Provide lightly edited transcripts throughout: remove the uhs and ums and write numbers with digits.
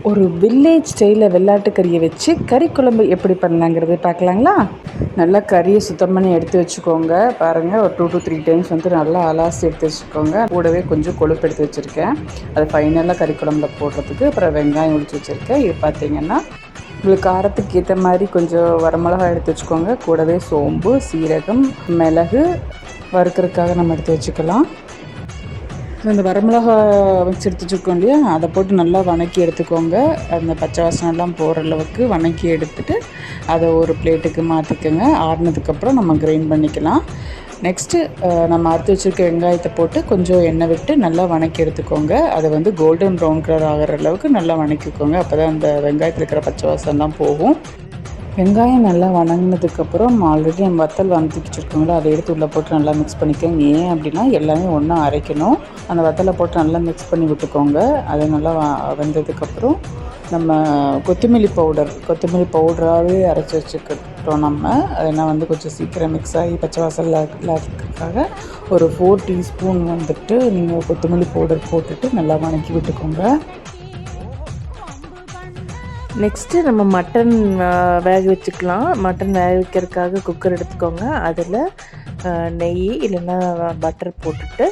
ஒரு வில்லேஜ் ஸ்டைலில் வெள்ளாட்டு கறியை வச்சு கறி குழம்பு எப்படி பண்ணலாங்கிறது பார்க்கலாங்களா. நல்லா கறியை சுத்தம் பண்ணி எடுத்து வச்சுக்கோங்க. பாருங்கள், ஒரு 2 to 3 டைம்ஸ் வந்து நல்லா அலாசி எடுத்து வச்சுக்கோங்க. கூடவே கொஞ்சம் கொழுப்பு எடுத்து வச்சுருக்கேன், அது ஃபைனலாக கறி குழம்புல போடுறதுக்கு. அப்புறம் வெங்காயம் உளிச்சு வச்சுருக்கேன். இது பார்த்திங்கன்னா உங்களுக்கு காரத்துக்கு ஏற்ற மாதிரி கொஞ்சம் வரமிளகாய் எடுத்து வச்சுக்கோங்க. கூடவே சோம்பு, சீரகம், மிளகு வறுக்கிறதுக்காக நம்ம எடுத்து வச்சுக்கலாம். இந்த வரமிளகா வச்சு எடுத்து வச்சுருக்கோம் இல்லையா, அதை போட்டு நல்லா வணக்கி எடுத்துக்கோங்க. அந்த பச்சை வாசனைலாம் போகிற அளவுக்கு வணக்கி எடுத்துகிட்டு அதை ஒரு பிளேட்டுக்கு மாற்றிக்கோங்க. ஆறுனதுக்கப்புறம் நம்ம கிரைண்ட் பண்ணிக்கலாம். நெக்ஸ்ட்டு நம்ம அறுத்து வச்சுருக்க வெங்காயத்தை போட்டு கொஞ்சம் எண்ணெய் விட்டு நல்லா வணக்கி எடுத்துக்கோங்க. அதை வந்து கோல்டன் ப்ரௌன் கலர் ஆகிற அளவுக்கு நல்லா வணக்கிக்கோங்க. அப்போ தான் அந்த வெங்காயத்தில் இருக்கிற பச்சை வாசனைலாம் போகும். வெங்காயம் நல்லா வணங்கினதுக்கப்புறம் ஆல்ரெடி நம்ம வத்தல் வதக்கி வச்சுருக்கோங்களோ, அதை எடுத்து உள்ளே போட்டு நல்லா மிக்ஸ் பண்ணிக்கோங்க. ஏன் அப்படின்னா எல்லாமே ஒன்றா அரைக்கணும். அந்த வத்தலை போட்டு நல்லா மிக்ஸ் பண்ணி விட்டுக்கோங்க. அது நல்லா வெந்ததுக்கப்புறம் நம்ம கொத்தமல்லி பவுடராகவே அரைச்சி வச்சுக்கிட்டோம். நம்ம அதெல்லாம் வந்து கொஞ்சம் சீக்கிரம் மிக்ஸ் ஆகி பச்சை வாசல் இல்லாததுக்காக ஒரு 4 டீஸ்பூன் வந்துட்டு நீங்கள் கொத்தமல்லி பவுடர் போட்டுட்டு நல்லா வணக்கி விட்டுக்கோங்க. நெக்ஸ்ட்டு நம்ம மட்டன் வேக வச்சுக்கலாம். மட்டன் வேக வைக்கிறதுக்காக குக்கர் எடுத்துக்கோங்க. அதில் நெய் இல்லைன்னா பட்டர் போட்டுட்டு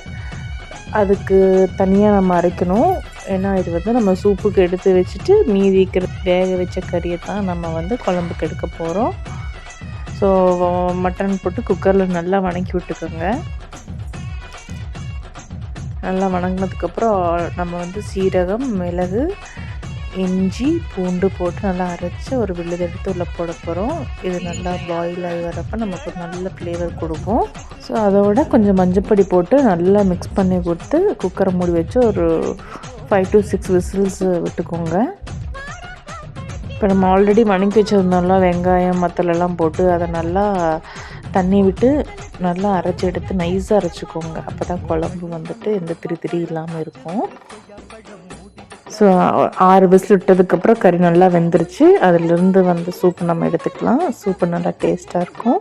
அதுக்கு தனியாக நம்ம அரைக்கணும். ஏன்னா இது வந்து நம்ம சூப்புக்கு எடுத்து வச்சுட்டு மீதி இருக்கிற வேக வச்ச கறியை தான் நம்ம வந்து குழம்புக்கு எடுக்க போகிறோம். ஸோ மட்டன் போட்டு குக்கரில் நல்லா வணக்கி விட்டுக்கோங்க. நல்லா வணங்கினதுக்கப்புறம் நம்ம வந்து சீரகம், மிளகு, இஞ்சி, பூண்டு போட்டு நல்லா அரைச்சி ஒரு விழுது எடுத்து உள்ளே போட போகிறோம். இது நல்லா பாயில் ஆகி வரப்போ நமக்கு ஒரு நல்ல ஃப்ளேவர் கொடுக்கும். ஸோ அதோட கொஞ்சம் மஞ்சப்பொடி போட்டு நல்லா மிக்ஸ் பண்ணி கொடுத்து குக்கரை மூடி வச்சு ஒரு 5 to 6 விசில்ஸ் விட்டுக்கோங்க. இப்போ நம்ம ஆல்ரெடி வணக்கி வச்சுருந்தோம்ல, வெங்காயம் மத்தலெல்லாம் போட்டு அதை நல்லா தண்ணி விட்டு நல்லா அரைச்சி எடுத்து நைஸாக அரைச்சிக்கோங்க. அப்போ தான் குழம்பு வந்துட்டு எந்த திரி இல்லாமல் இருக்கும். ஸோ 6 விசில் விட்டதுக்கப்புறம் கறி நல்லா வெந்துருச்சு. அதிலிருந்து வந்து சூப்பு நம்ம எடுத்துக்கலாம். சூப்பு நல்லா டேஸ்ட்டாக இருக்கும்.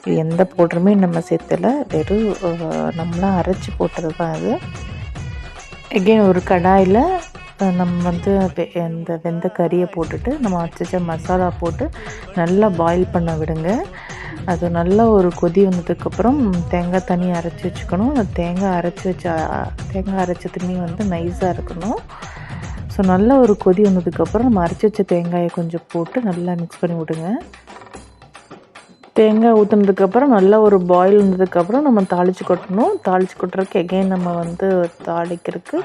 இது எந்த பவுடருமே நம்ம சேர்த்தலை, வெறும் நம்மளாம் அரைச்சி போட்டது தான் அது. எகெயின் ஒரு கடாயில் நம்ம வந்து இந்த வெந்த கறியை போட்டுட்டு நம்ம அரைச்ச மசாலா போட்டு நல்லா பாயில் பண்ண விடுங்க. அது நல்லா ஒரு கொதி வந்ததுக்கப்புறம் தேங்காய் தண்ணி அரைச்சி வச்சுக்கணும். அந்த தேங்காய் அரைச்ச தண்ணி வந்து நைஸாக இருக்கணும். ஸோ நல்லா ஒரு கொதி வந்ததுக்கப்புறம் நம்ம அரைச்சி வச்ச தேங்காயை கொஞ்சம் போட்டு நல்லா மிக்ஸ் பண்ணி விடுங்க. தேங்காய் ஊற்றுனதுக்கப்புறம் நல்லா ஒரு பாயில் வந்ததுக்கப்புறம் நம்ம தாளித்து கொட்டணும். தாளித்து கொட்டுறதுக்கு எகெயின் நம்ம வந்து தாளிக்கிறதுக்கு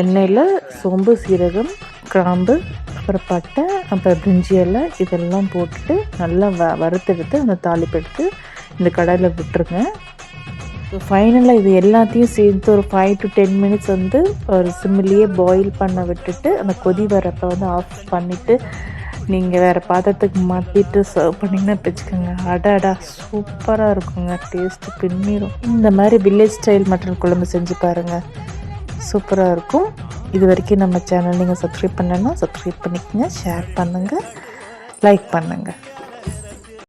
எண்ணெயில் சோம்பு, சீரகம், கிராம்பு, அப்புறம் பட்டை, அப்புறம் பிரிஞ்சி இலை இதெல்லாம் போட்டுட்டு நல்லா வறுத்தெடுத்து அந்த தாளிப்பு எடுத்து இந்த கடாயில் விட்டுருங்க. ஸோ ஃபைனலாக இது எல்லாத்தையும் சேர்த்து ஒரு 5 to 10 மினிட்ஸ் வந்து ஒரு சிம்மிலேயே பாயில் பண்ண விட்டுட்டு அந்த கொதி வரப்போ வந்து ஆஃப் பண்ணிவிட்டு நீங்கள் வேறு பாத்திரத்துக்கு மாற்றிட்டு சர்வ் பண்ணிங்கன்னா வச்சுக்கோங்க. அடாடா சூப்பராக இருக்குங்க. டேஸ்ட்டு பின்னிடும். இந்த மாதிரி வில்லேஜ் ஸ்டைல் மட்டன் குழம்பு செஞ்சு பாருங்கள், சூப்பராக இருக்கும். இது வரைக்கும் நம்ம சேனல் நீங்கள் சப்ஸ்கிரைப் பண்ணலைன்னா சப்ஸ்கிரைப் பண்ணிக்கோங்க, ஷேர் பண்ணுங்கள், லைக் பண்ணுங்கள்.